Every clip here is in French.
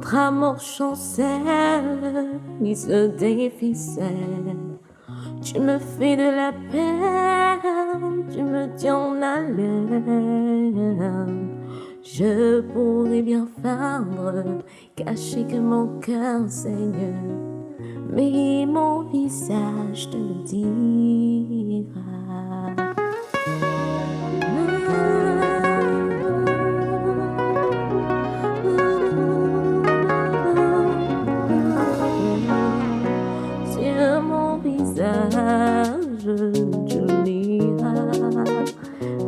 Notre amour chancelle, mise des ficelles. Tu me fais de la peine, tu me tiens en haleine. Je pourrais bien feindre, cacher que mon cœur saigne, mais mon visage te le dira. Sur mon visage, tu liras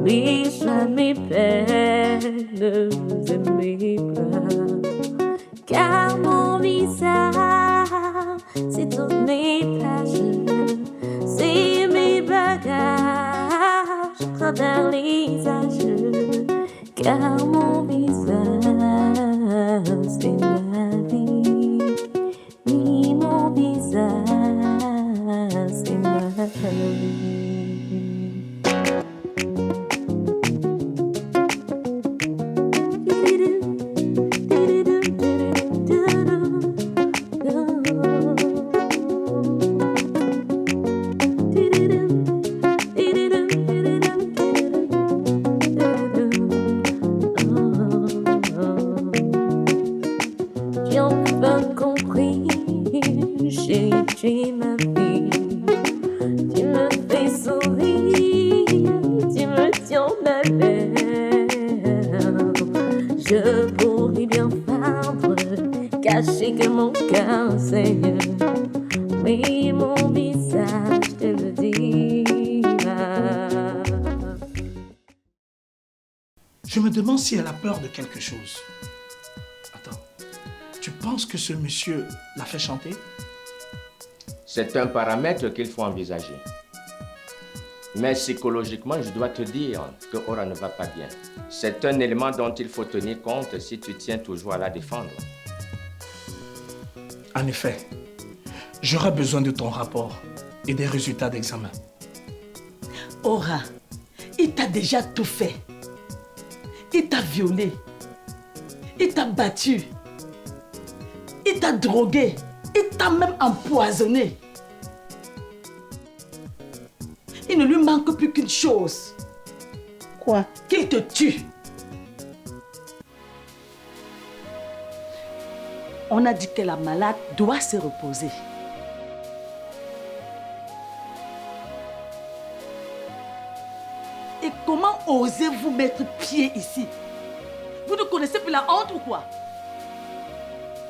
mes joies, mes peines et mes pleurs. Car mon visage, c'est toutes mes pages, c'est mes bagages à travers les âges. Car mon visage, c'est la vie. Oui, mon visage, c'est ma vie. J'ai enfin compris, chérie, tu es ma vie. Tu me fais sourire, tu me tiens en haleine. Je pourrais bien feindre, cacher que mon cœur saigne, mais mon visage te le dira. Je me demande si elle a peur de quelque chose. Attends, tu penses que ce monsieur l'a fait chanter? C'est un paramètre qu'il faut envisager. Mais psychologiquement, je dois te dire que Aura ne va pas bien. C'est un élément dont il faut tenir compte si tu tiens toujours à la défendre. En effet, j'aurai besoin de ton rapport et des résultats d'examen. Aura, il t'a déjà tout fait. Il t'a violé. Il t'a battu. Il t'a drogué. Il t'a même empoisonné. Il ne lui manque plus qu'une chose. Quoi? Qu'il te tue. On a dit que la malade doit se reposer. Et comment osez-vous mettre pied ici? Vous ne connaissez plus la honte ou quoi?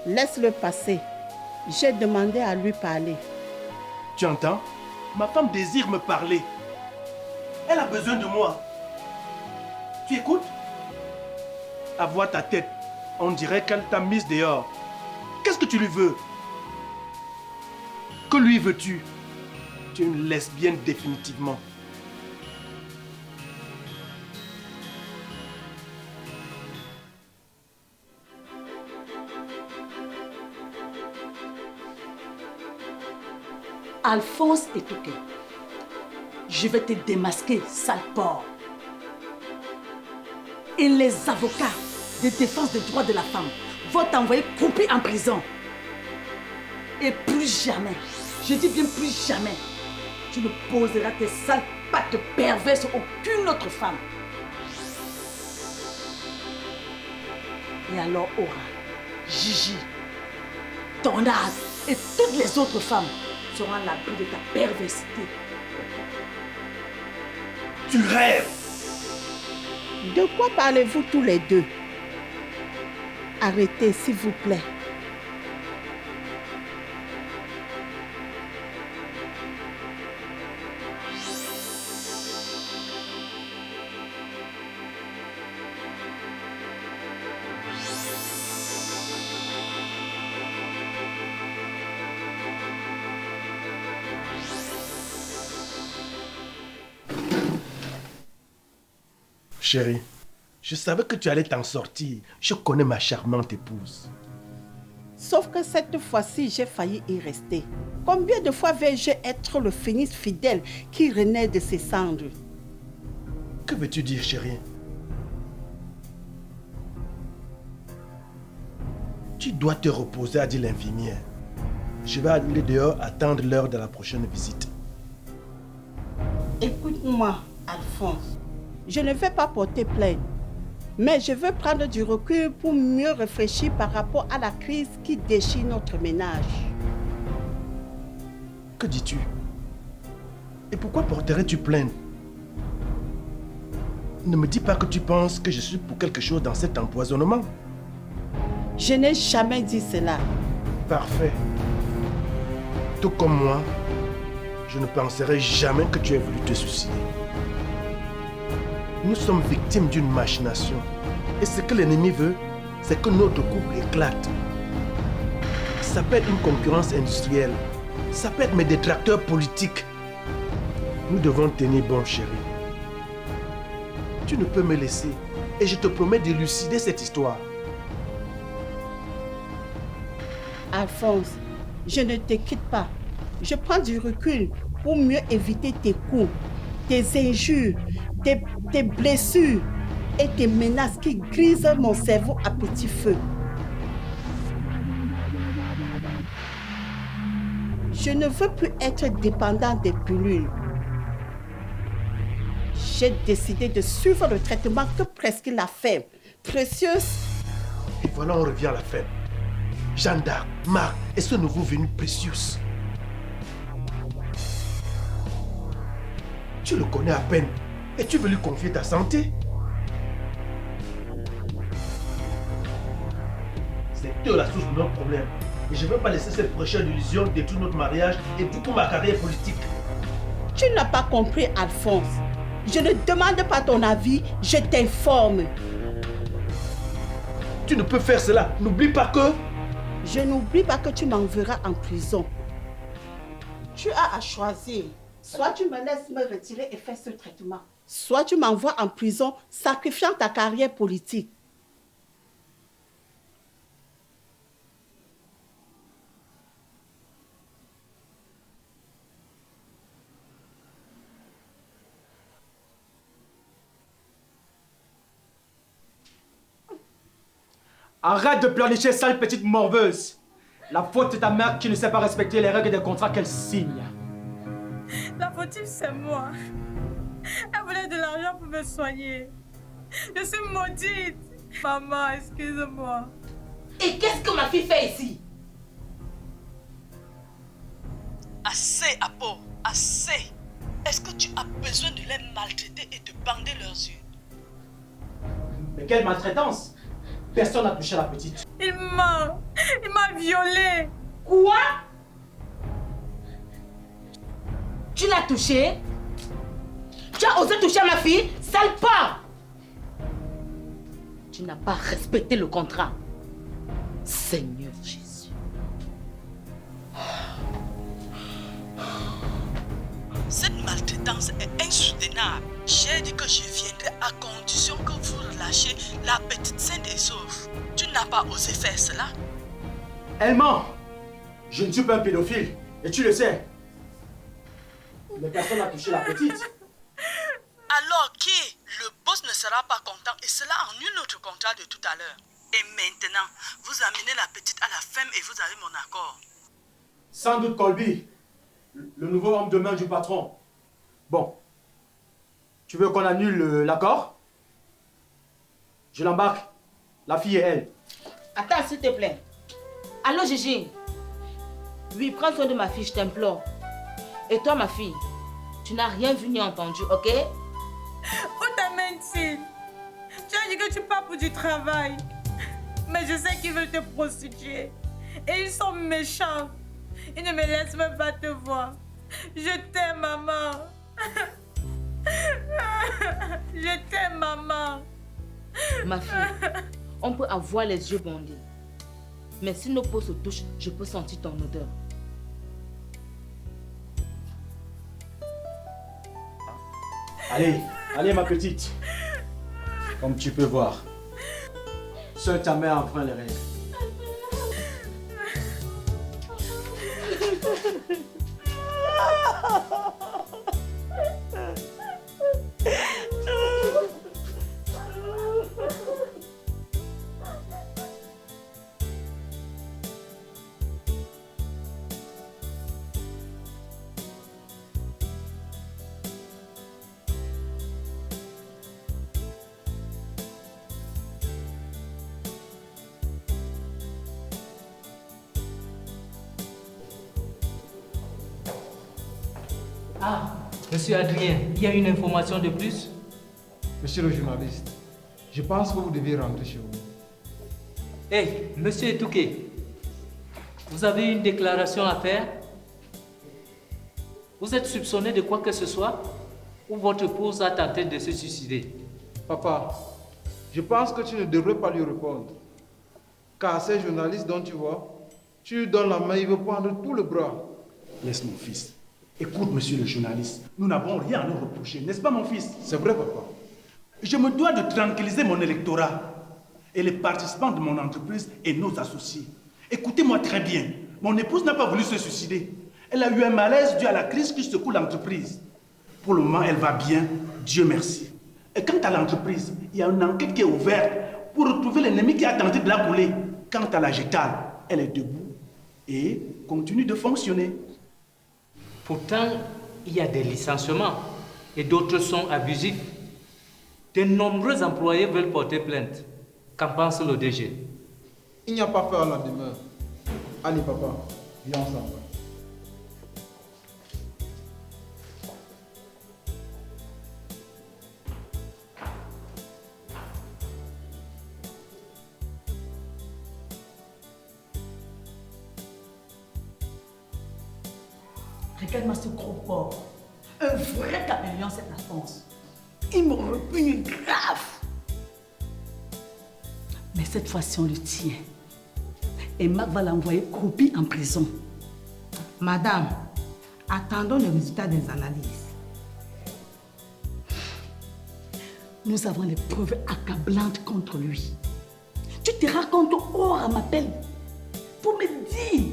Laisse-le passer. J'ai demandé à lui parler. Tu entends? Ma femme désire me parler. Elle a besoin de moi. Tu écoutes? À voir ta tête, on dirait qu'elle t'a mise dehors. Qu'est-ce que tu lui veux? Que lui veux-tu? Tu es une lesbienne définitivement. Alphonse et Touquet, je vais te démasquer, sale porc. Et les avocats de défense des droits de la femme vont t'envoyer couper en prison. Et plus jamais, je dis bien plus jamais, tu ne poseras tes sales pattes perverses sur aucune autre femme. Et alors Aura, Gigi, ton âge et toutes les autres femmes seront à l'abri de ta perversité. Tu rêves! De quoi parlez-vous tous les deux? Arrêtez, s'il vous plaît. Chérie, je savais que tu allais t'en sortir. Je connais ma charmante épouse. Sauf que cette fois-ci, j'ai failli y rester. Combien de fois vais-je être le phénix fidèle qui renaît de ses cendres? Que veux-tu dire, chérie? Tu dois te reposer, a dit l'infirmière. Je vais aller dehors attendre l'heure de la prochaine visite. Écoute-moi, Alphonse. Je ne vais pas porter plainte. Mais je veux prendre du recul pour mieux réfléchir par rapport à la crise qui déchire notre ménage. Que dis-tu? Et pourquoi porterais-tu plainte? Ne me dis pas que tu penses que je suis pour quelque chose dans cet empoisonnement. Je n'ai jamais dit cela. Parfait. Tout comme moi, je ne penserais jamais que tu aies voulu te suicider. Nous sommes victimes d'une machination. Et ce que l'ennemi veut, c'est que notre couple éclate. Ça peut être une concurrence industrielle. Ça peut être mes détracteurs politiques. Nous devons tenir bon, chéri. Tu ne peux me laisser. Et je te promets d'élucider cette histoire. Alphonse, je ne te quitte pas. Je prends du recul pour mieux éviter tes coups, tes injures, tes blessures et tes menaces qui grisent mon cerveau à petit feu. Je ne veux plus être dépendant des pilules. J'ai décidé de suivre le traitement que prescrit la femme. Précieuse. Et voilà, on revient à la fête. Jeanne d'Arc, Marc et ce nouveau venu Précieux. Tu le connais à peine et tu veux lui confier ta santé. C'est eux la source de notre problème. Et je ne veux pas laisser cette prochaine illusion détruire notre mariage et du coup ma carrière politique. Tu n'as pas compris, Alphonse. Je ne demande pas ton avis, je t'informe. Tu ne peux faire cela. N'oublie pas que... Je n'oublie pas que tu m'enverras en prison. Tu as à choisir. Soit tu me laisses me retirer et faire ce traitement, soit tu m'envoies en prison, sacrifiant ta carrière politique. Arrête de pleurnicher, sale petite morveuse. La faute de ta mère qui ne sait pas respecter les règles des contrats qu'elle signe. La fautive, c'est moi. Elle voulait de l'argent pour me soigner. Je suis maudite. Maman, excuse-moi. Et qu'est-ce que ma fille fait ici? Assez, Apo, assez. Est-ce que tu as besoin de les maltraiter et de bander leurs yeux? Mais quelle maltraitance! Personne n'a touché la petite. Il m'a violée. Quoi? Tu l'as touchée? Tu as osé toucher ma fille? Sale pas! Tu n'as pas respecté le contrat. Seigneur Jésus. Cette maltraitance est insoutenable. J'ai dit que je viendrai à condition que vous relâchiez la petite saine et sauve. Tu n'as pas osé faire cela? Elle ment. Je ne suis pas un pédophile. Et tu le sais. Mais personne n'a touché la petite. Alors qui? Le boss ne sera pas content et cela annule notre contrat de tout à l'heure. Et maintenant, vous amenez la petite à la ferme et vous avez mon accord. Sans doute Colby, le nouveau homme de main du patron. Bon. Tu veux qu'on annule l'accord? Je l'embarque. La fille et elle. Attends, s'il te plaît. Allô, Gigi? Oui, prends soin de ma fille, je t'implore. Et toi, ma fille, tu n'as rien vu ni entendu, ok? Où t'amène-t-il? Tu as dit que tu pars pour du travail. Mais je sais qu'ils veulent te prostituer. Et ils sont méchants. Ils ne me laissent même pas te voir. Je t'aime, maman. Je t'aime, maman. Ma fille, on peut avoir les yeux bandés. Mais si nos peaux se touchent, je peux sentir ton odeur. Allez, allez ma petite. Comme tu peux voir, seule ta mère enfreint les règles. Ah, monsieur Adrien, il y a une information de plus? Monsieur le journaliste, je pense que vous devez rentrer chez vous. Hey, monsieur Etouké, vous avez une déclaration à faire? Vous êtes soupçonné de quoi que ce soit? Ou votre épouse a tenté de se suicider? Papa, je pense que tu ne devrais pas lui répondre. Car ces journalistes dont tu vois, tu lui donnes la main, il veut prendre tout le bras. Laisse mon fils. Écoute, monsieur le journaliste, nous n'avons rien à nous reprocher, n'est-ce pas mon fils? C'est vrai, papa. Je me dois de tranquilliser mon électorat et les participants de mon entreprise et nos associés. Écoutez-moi très bien, mon épouse n'a pas voulu se suicider. Elle a eu un malaise dû à la crise qui secoue l'entreprise. Pour le moment, elle va bien, Dieu merci. Et quant à l'entreprise, il y a une enquête qui est ouverte pour retrouver l'ennemi qui a tenté de la couler. Quant à la Gécale, elle est debout et continue de fonctionner. Pourtant, il y a des licenciements et d'autres sont abusifs. De nombreux employés veulent porter plainte. Qu'en pense le DG? Il n'y a pas fait à la demeure. Allez, papa, viens ensemble. Regarde-moi ce gros porc. Un vrai caméléon, cette Alphonse. Il me repugne grave. Mais cette fois-ci, on le tient. Et Marc va l'envoyer croupi en prison. Madame, attendons le résultat des analyses. Nous avons des preuves accablantes contre lui. Tu te racontes Ora m'appelle pour me dire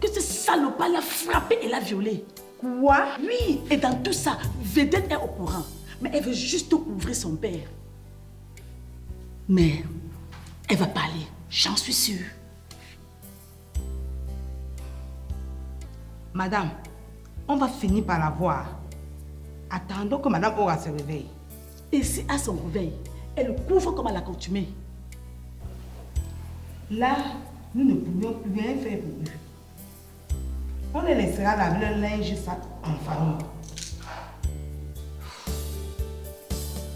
que ce salopard l'a frappé et l'a violé. Quoi? Oui, et dans tout ça, Vedette est au courant. Mais elle veut juste couvrir son père. Mais elle va parler, j'en suis sûre. Madame, on va finir par la voir. Attendons que Madame Ora se réveille. Et si à son réveil, elle le couvre comme à l'accoutumée. Là, nous ne pourrions plus rien faire pour eux. On les laissera laver le linge en famille.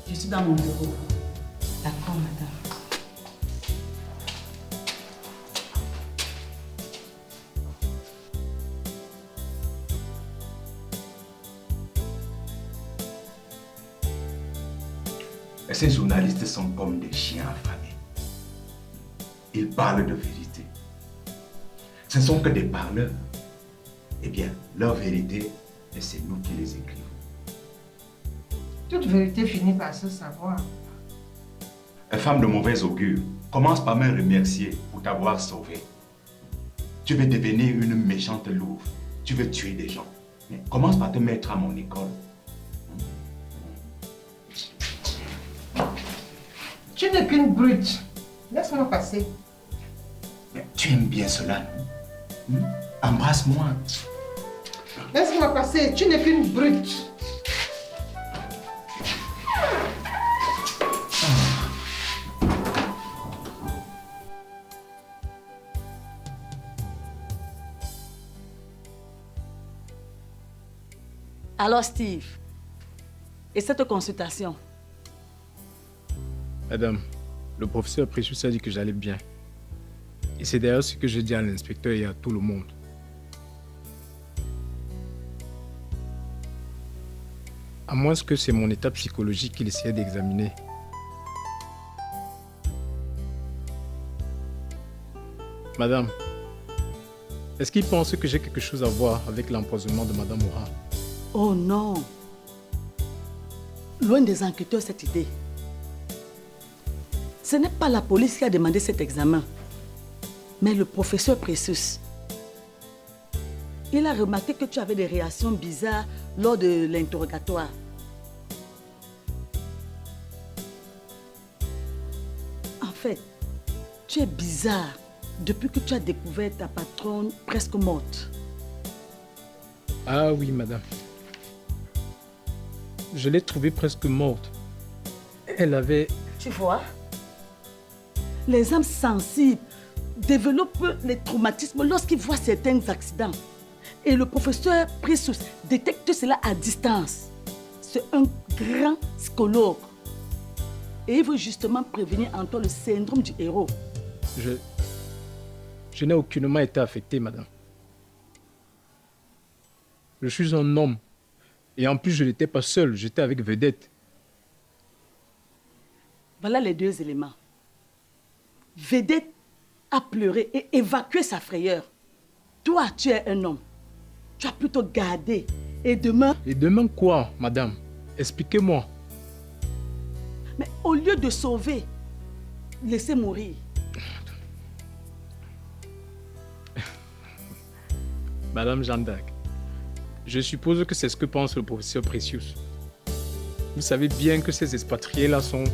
Je suis dans mon bureau. D'accord, madame. Et ces journalistes sont comme des chiens affamés. Ils parlent de vérité. Ce ne sont que des parleurs. Eh bien, leur vérité, c'est nous qui les écrivons. Toute vérité finit par se savoir. Une femme de mauvais augure commence par me remercier pour t'avoir sauvé. Tu veux devenir une méchante louve. Tu veux tuer des gens. Mais commence par te mettre à mon école. Tu n'es qu'une brute. Laisse-moi passer. Mais tu aimes bien cela, non? Embrasse-moi. Laisse-moi passer. Tu n'es qu'une brute. Alors Steve, et cette consultation? Madame, le professeur Précieux a dit que j'allais bien. Et c'est d'ailleurs ce que j'ai dit à l'inspecteur et à tout le monde. À moins que c'est mon état psychologique qu'il essayait d'examiner. Madame, est-ce qu'il pense que j'ai quelque chose à voir avec l'empoisonnement de Madame Ora? Oh non! Loin des enquêteurs cette idée. Ce n'est pas la police qui a demandé cet examen, mais le professeur Précieux. Il a remarqué que tu avais des réactions bizarres lors de l'interrogatoire. En fait, tu es bizarre depuis que tu as découvert ta patronne presque morte. Ah oui, madame. Je l'ai trouvée presque morte. Elle avait... Tu vois? Les âmes sensibles développent les traumatismes lorsqu'ils voient certains accidents. Et le professeur Precious détecte cela à distance. C'est un grand psychologue. Et il veut justement prévenir en toi le syndrome du héros. Je n'ai aucunement été affecté, madame. Je suis un homme. Et en plus, je n'étais pas seul, j'étais avec Vedette. Voilà les deux éléments. Vedette a pleuré et évacué sa frayeur. Toi, tu es un homme. Tu as plutôt gardé. Et demain... Et demain quoi, madame? Expliquez-moi. Mais au lieu de sauver, laissez mourir. Madame Jeanne d'Arc, je suppose que c'est ce que pense le professeur Precious. Vous savez bien que ces expatriés-là sont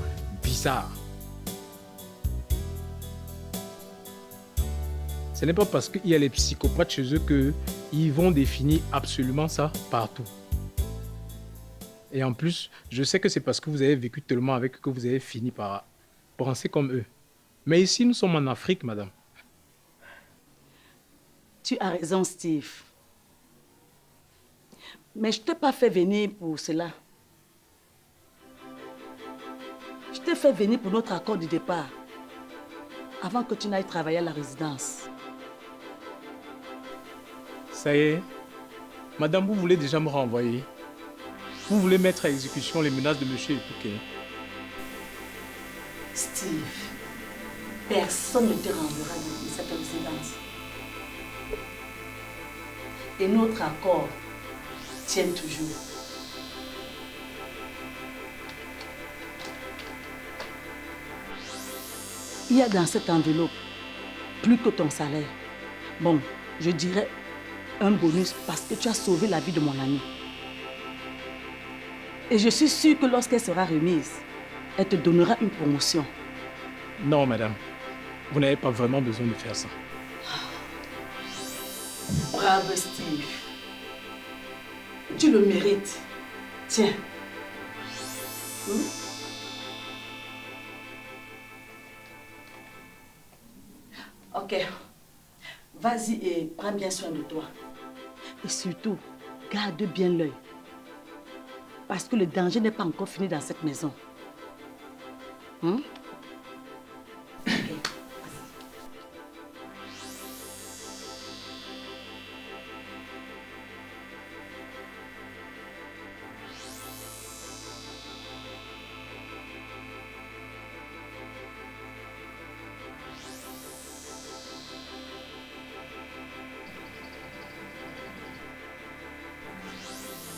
bizarres. Ce n'est pas parce qu'il y a les psychopathes chez eux qu'ils vont définir absolument ça partout. Et en plus, je sais que c'est parce que vous avez vécu tellement avec eux que vous avez fini par penser comme eux. Mais ici, nous sommes en Afrique, madame. Tu as raison, Steve. Mais je ne t'ai pas fait venir pour cela. Je t'ai fait venir pour notre accord de départ, avant que tu n'ailles travailler à la résidence. Ça y est. Madame, vous voulez déjà me renvoyer? Vous voulez mettre à exécution les menaces de monsieur Epouké? Steve, personne ne te renverra dans cette résidence. Et notre accord tient toujours. Il y a dans cette enveloppe plus que ton salaire. Bon, je dirais un bonus parce que tu as sauvé la vie de mon ami. Et je suis sûre que lorsqu'elle sera remise, elle te donnera une promotion. Non, madame. Vous n'avez pas vraiment besoin de faire ça. Bravo, Steve. Tu le mérites. Tiens. Ok. Vas-y et prends bien soin de toi. Et surtout, garde bien l'œil. Parce que le danger n'est pas encore fini dans cette maison. Ok.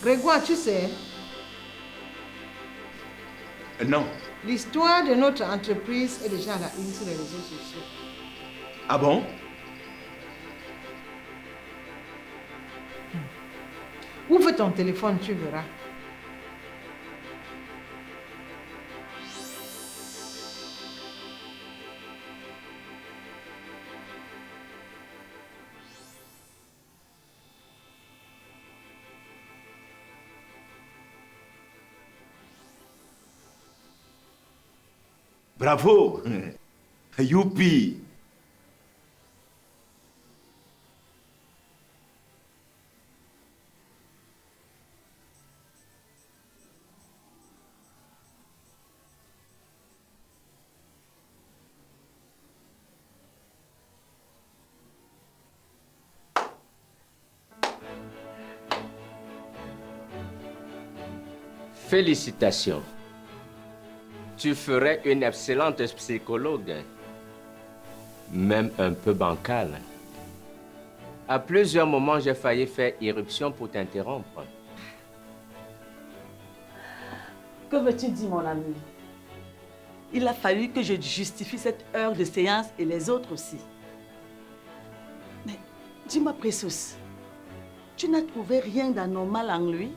Grégoire, tu sais, Non. l'histoire de notre entreprise est déjà à la une sur les réseaux sociaux. Ah bon? Ouvre ton téléphone, tu verras. Bravo! Youpi! Félicitations. Tu ferais une excellente psychologue, même un peu bancale. À plusieurs moments, j'ai failli faire irruption pour t'interrompre. Que veux-tu dire, mon ami? Il a fallu que je justifie cette heure de séance et les autres aussi. Mais dis-moi, Precious, tu n'as trouvé rien d'anormal en lui?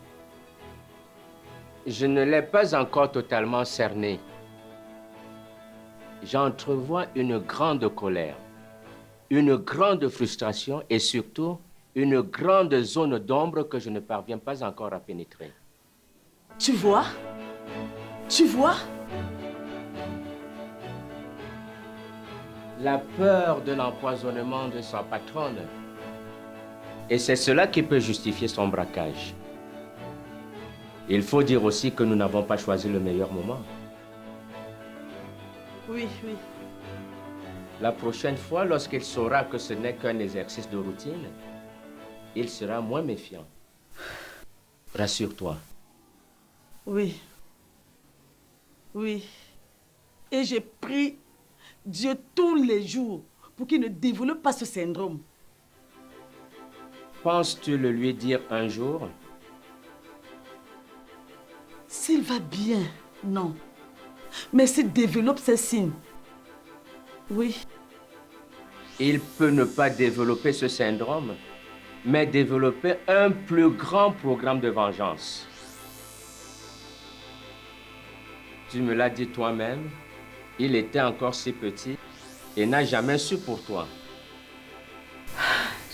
Je ne l'ai pas encore totalement cerné. J'entrevois une grande colère, une grande frustration et surtout une grande zone d'ombre que je ne parviens pas encore à pénétrer. Tu vois? Tu vois? La peur de l'empoisonnement de sa patronne Et c'est cela qui peut justifier son braquage. Il faut dire aussi que nous n'avons pas choisi le meilleur moment. Oui, oui. La prochaine fois, lorsqu'il saura que ce n'est qu'un exercice de routine, il sera moins méfiant. Rassure-toi. Oui. Oui. Et j'ai prie Dieu tous les jours pour qu'il ne développe pas ce syndrome. Penses-tu le lui dire un jour? S'il va bien, non. Mais s'il développe ces signes, oui. Il peut ne pas développer ce syndrome, mais développer un plus grand programme de vengeance. Tu me l'as dit toi-même, il était encore si petit et n'a jamais su pour toi.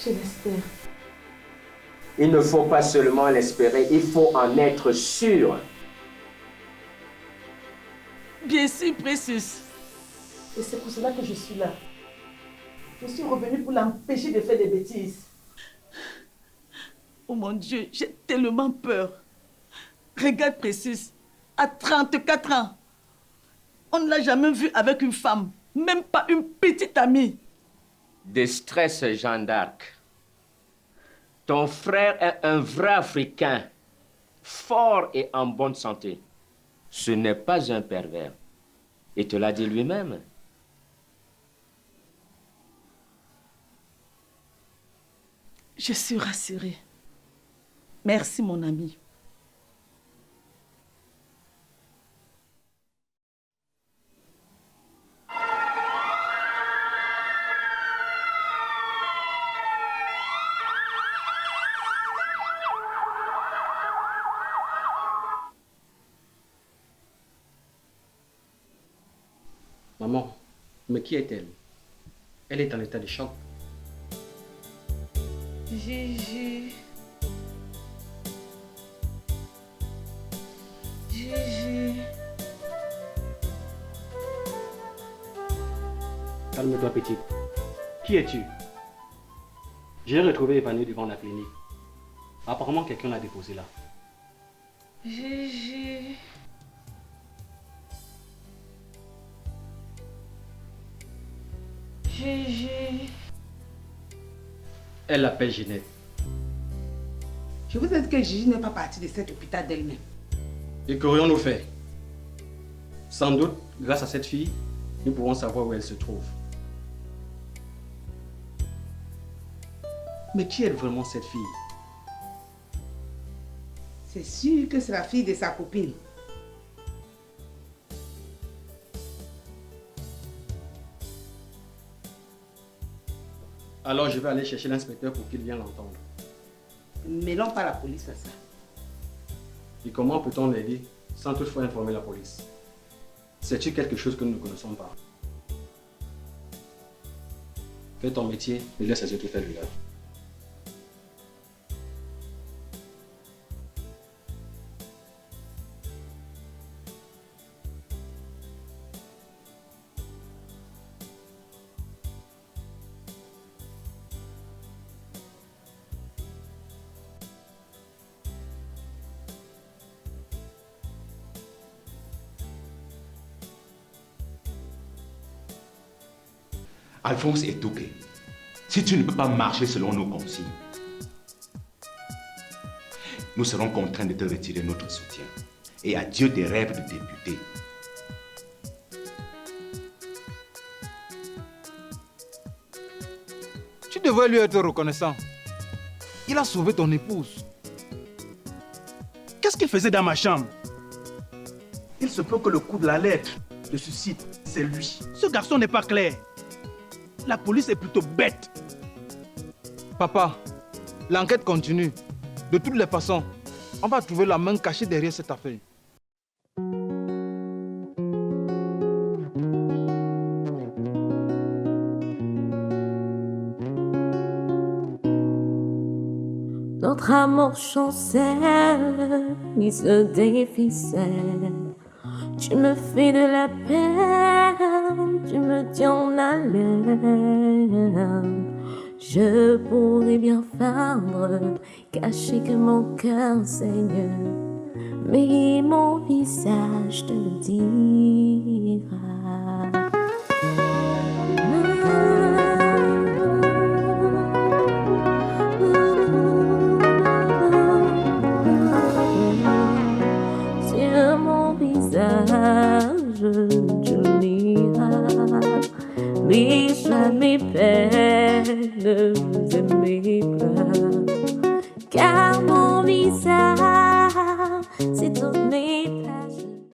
Je l'espère. Il ne faut pas seulement l'espérer, il faut en être sûr. Bien sûr, Precious. Et c'est pour cela que je suis là. Je suis revenue pour l'empêcher de faire des bêtises. Oh mon Dieu, j'ai tellement peur. Regarde Precious, à 34 ans, on ne l'a jamais vu avec une femme, même pas une petite amie. Déstresse, Jeanne d'Arc. Ton frère est un vrai Africain, fort et en bonne santé. Ce n'est pas un pervers. Il te l'a dit lui-même. Je suis rassurée. Merci, mon ami. Maman, mais qui est-elle? Elle est en état de choc. Gigi. Gigi. Calme-toi, petite. Qui es-tu? J'ai retrouvé évanoui devant la clinique. Apparemment, quelqu'un l'a déposé là. Gigi. Gigi. Elle l'appelle Ginette. Je vous ai dit que Gigi n'est pas partie de cet hôpital d'elle-même. Et qu'aurions-nous fait? Sans doute, grâce à cette fille, nous pouvons savoir où elle se trouve. Mais qui est vraiment cette fille? C'est sûr que c'est la fille de sa copine. Alors je vais aller chercher l'inspecteur pour qu'il vienne l'entendre. Mêlons pas la police à ça. Et comment peut-on l'aider sans toutefois informer la police? C'est-tu quelque chose que nous ne connaissons pas? Fais ton métier et laisse les autres faire le leur. Alphonse est OK. Si tu ne peux pas marcher selon nos consignes, nous serons contraints de te retirer notre soutien. Et adieu tes rêves de député. Tu devrais lui être reconnaissant. Il a sauvé ton épouse. Qu'est-ce qu'il faisait dans ma chambre? Il se peut que le coup de la lettre de suicide, c'est lui. Ce garçon n'est pas clair. La police est plutôt bête. Papa, l'enquête continue. De toutes les façons, on va trouver la main cachée derrière cette affaire. Notre amour chancelle, il se déficelle. Tu me fais de la peine, tu me tiens en haleine. Je pourrais bien feindre, cacher que mon cœur saigne, mais mon visage te le dira. Sur mon visage, tu liras mes joies, mes peines et mes pleurs, car mon visage, c'est toutes mes